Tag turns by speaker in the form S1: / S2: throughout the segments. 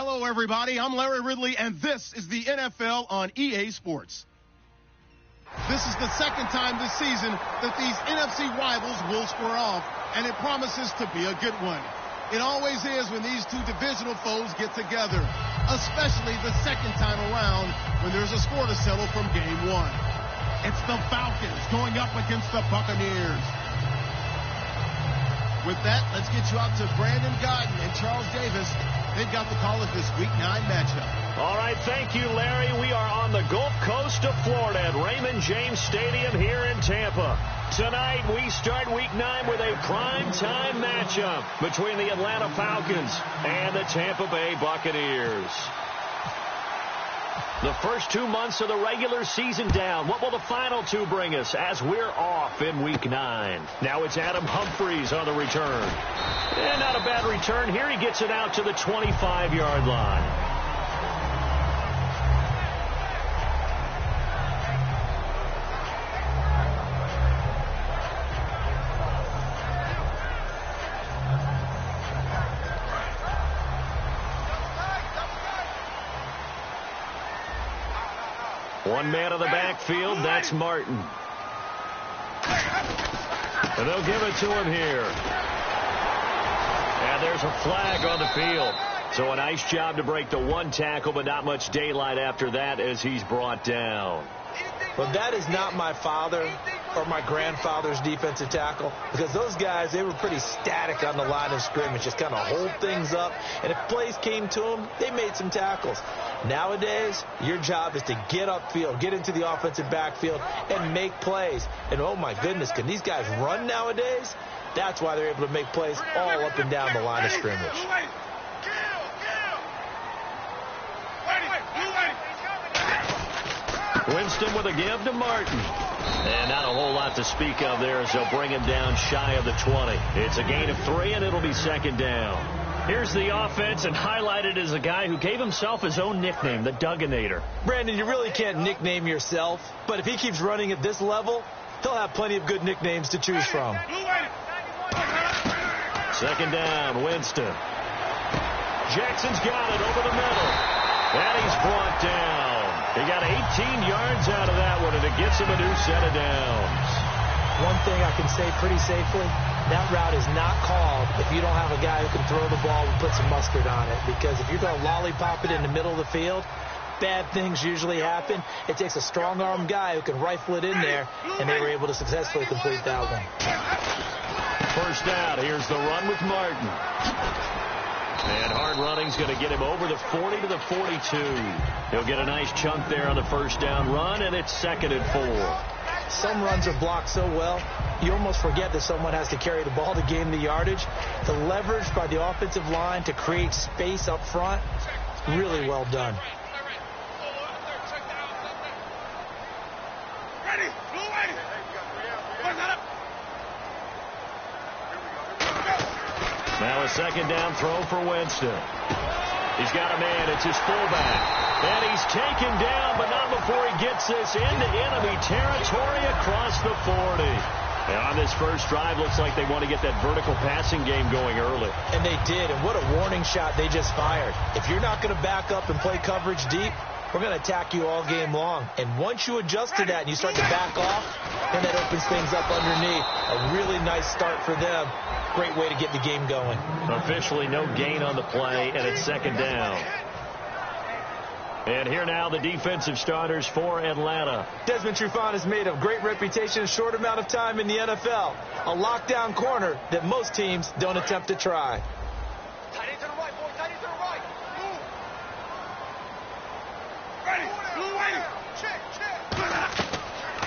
S1: Hello, everybody. I'm Larry Ridley, and this is the NFL on EA Sports. This is the second time this season that these NFC rivals will square off, and it promises to be a good one. It always is when these two divisional foes get together, especially the second time around when there's a score to settle from game one. It's the Falcons going up against the Buccaneers. With that, let's get you out to Brandon Guyton and Charles Davis. They've got the call of this Week 9 matchup.
S2: All right, thank you, Larry. We are on the Gulf Coast of Florida at Raymond James Stadium here in Tampa. Tonight, we start Week 9 with a prime-time matchup between the Atlanta Falcons and the Tampa Bay Buccaneers. The first 2 months of the regular season down. What will the final two bring us as we're off in Week 9? Now it's Adam Humphries on the return. And not a bad return here. He gets it out to the 25-yard line. One man of the backfield, that's Martin. And they'll give it to him here. And there's a flag on the field. So a nice job to break the one tackle, but not much daylight after that as he's brought down.
S3: Well, that is not my father or my grandfather's defensive tackle, because those guys, they were pretty static on the line of scrimmage, just kind of hold things up, and if plays came to them, they made some tackles. Nowadays, your job is to get upfield, get into the offensive backfield, and make plays. And oh my goodness, can these guys run nowadays? That's why they're able to make plays all up and down the line of scrimmage.
S2: Winston with a give to Martin. And not a whole lot to speak of there as they'll bring him down shy of the 20. It's a gain of 3, and it'll be second down. Here's the offense, and highlighted as a guy who gave himself his own nickname, the Dugginator.
S3: Brandon, you really can't nickname yourself, but if he keeps running at this level, he'll have plenty of good nicknames to choose from.
S2: Second down, Winston. Jackson's got it over the middle. And he's brought down. He got 18 yards out of that one, and it gets him a new set of downs.
S3: One thing I can say pretty safely, that route is not called if you don't have a guy who can throw the ball and put some mustard on it. Because if you're going to lollipop it in the middle of the field, bad things usually happen. It takes a strong-arm guy who can rifle it in there, and they were able to successfully complete that one.
S2: First down, here's the run with Martin. And hard running's going to get him over the 40 to the 42. He'll get a nice chunk there on the first down run, and it's 2nd and 4.
S3: Some runs are blocked so well, you almost forget that someone has to carry the ball to gain the yardage. The leverage by the offensive line to create space up front, really well done.
S2: Now a second down throw for Winston. He's got a man. It's his fullback. And he's taken down, but not before he gets this into enemy territory across the 40. And on this first drive, looks like they want to get that vertical passing game going early.
S3: And they did, and what a warning shot they just fired. If you're not going to back up and play coverage deep, we're going to attack you all game long. And once you adjust to that and you start to back off, then that opens things up underneath. A really nice start for them. Great way to get the game going.
S2: Officially no gain on the play, and it's second down. And here now the defensive starters for Atlanta.
S3: Desmond Trufant has made a great reputation in a short amount of time in the NFL. A lockdown corner that most teams don't attempt to try.
S4: Tight end to the right, boy. Tight end to the right. Move. Ready. Check.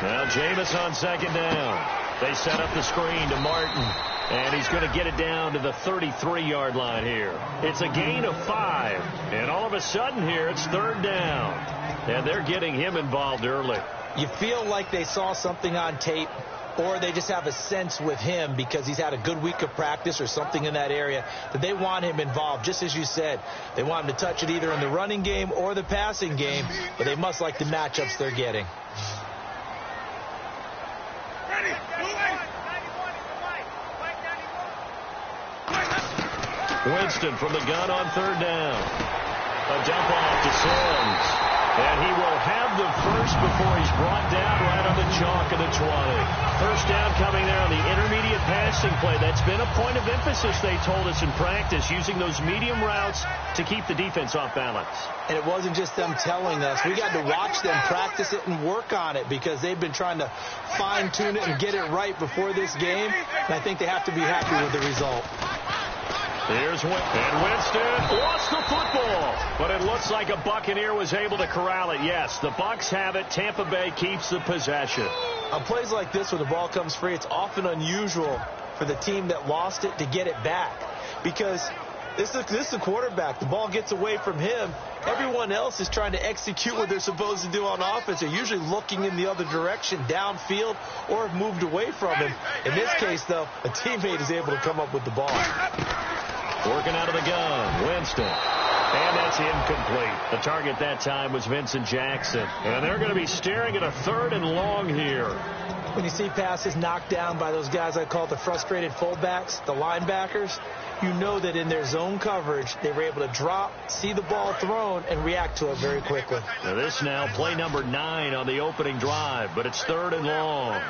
S2: Well, Jameis on second down. They set up the screen to Martin. And he's going to get it down to the 33-yard line here. It's a gain of 5. And all of a sudden here, it's third down. And they're getting him involved early.
S3: You feel like they saw something on tape, or they just have a sense with him because he's had a good week of practice or something in that area that they want him involved. Just as you said, they want him to touch it either in the running game or the passing game, but they must like the matchups they're getting.
S2: Winston from the gun on third down. A dump off to Sims. And he will have the first before he's brought down right on the chalk of the 20. First down coming there on the intermediate passing play. That's been a point of emphasis, they told us in practice, using those medium routes to keep the defense off balance.
S3: And it wasn't just them telling us. We got to watch them practice it and work on it because they've been trying to fine-tune it and get it right before this game. And I think they have to be happy with the result.
S2: Here's Winston lost the football, but it looks like a Buccaneer was able to corral it. Yes, the Bucs have it. Tampa Bay keeps the possession.
S3: On plays like this where the ball comes free, it's often unusual for the team that lost it to get it back because this is the quarterback. The ball gets away from him. Everyone else is trying to execute what they're supposed to do on offense. They're usually looking in the other direction, downfield, or have moved away from him. In this case, though, a teammate is able to come up with the ball.
S2: Working out of the gun, Winston. And that's incomplete. The target that time was Vincent Jackson. And they're going to be staring at a 3rd and long here.
S3: When you see passes knocked down by those guys I call the frustrated fullbacks, the linebackers, you know that in their zone coverage, they were able to drop, see the ball thrown, and react to it very quickly.
S2: Now this now, play number 9 on the opening drive, but it's 3rd and long.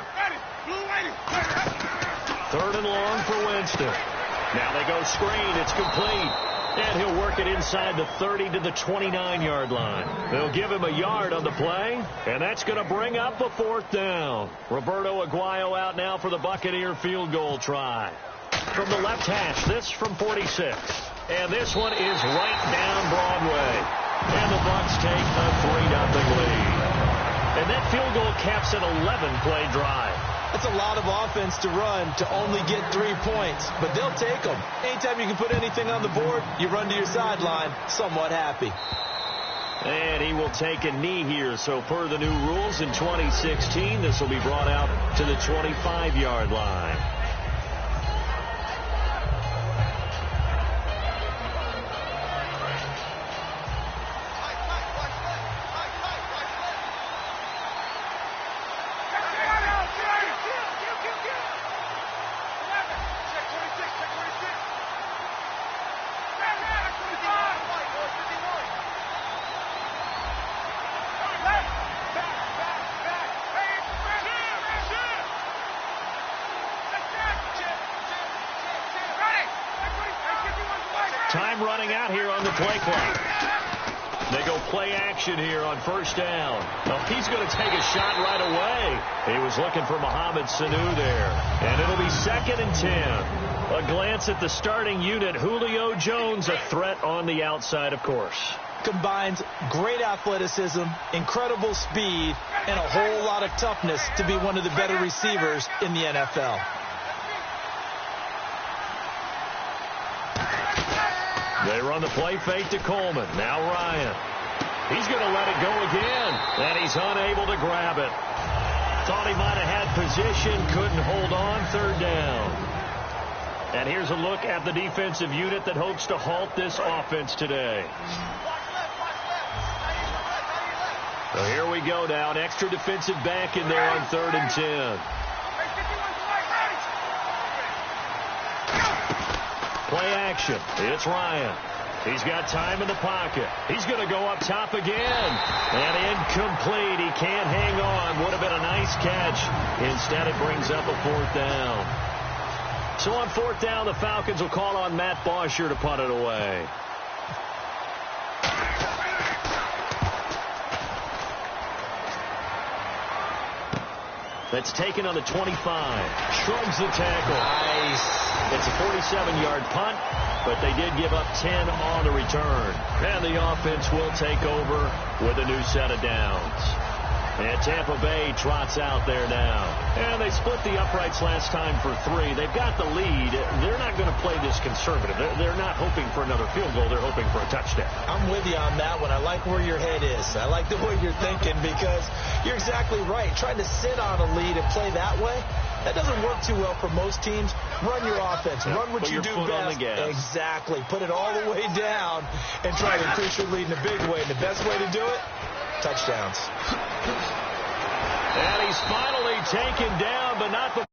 S2: 3rd and long for Winston. Now they go screen. It's complete. And he'll work it inside the 30 to the 29-yard line. They'll give him a yard on the play, and that's going to bring up a 4th down. Roberto Aguayo out now for the Buccaneer field goal try. From the left hash, this from 46. And this one is right down Broadway. And the Bucs take a 3-0 lead. And that field goal caps an 11-play drive.
S3: That's a lot of offense to run to only get 3 points, but they'll take them. Anytime you can put anything on the board, you run to your sideline somewhat happy.
S2: And he will take a knee here. So per the new rules in 2016, this will be brought out to the 25-yard line. Time running out here on the play clock. They go play action here on 1st down. Well, he's going to take a shot right away. He was looking for Mohamed Sanu there. And it'll be 2nd and 10. A glance at the starting unit. Julio Jones, a threat on the outside, of course.
S3: Combines great athleticism, incredible speed, and a whole lot of toughness to be one of the better receivers in the NFL.
S2: They run the play fake to Coleman. Now Ryan. He's going to let it go again. And he's unable to grab it. Thought he might have had position. Couldn't hold on. 3rd down. And here's a look at the defensive unit that hopes to halt this offense today. So here we go now. An extra defensive back in there on 3rd and 10. Play action. It's Ryan. He's got time in the pocket. He's going to go up top again. And incomplete. He can't hang on. Would have been a nice catch. Instead, it brings up a 4th down. So on 4th down, the Falcons will call on Matt Bosher to punt it away. That's taken on the 25. Shrugs the tackle. Nice. It's a 47-yard punt, but they did give up 10 on the return. And the offense will take over with a new set of downs. And Tampa Bay trots out there now. And they split the uprights last time for 3. They've got the lead. They're not going to play this conservative. They're not hoping for another field goal. They're hoping for a touchdown.
S3: I'm with you on that one. I like where your head is. I like the way you're thinking because you're exactly right. Trying to sit on a lead and play that way, that doesn't work too well for most teams. Run your offense. Run what you do best. Exactly. Put it all the way down and try to increase your lead in a big way. And the best way to do it, touchdowns.
S2: And he's finally taken down, but not before.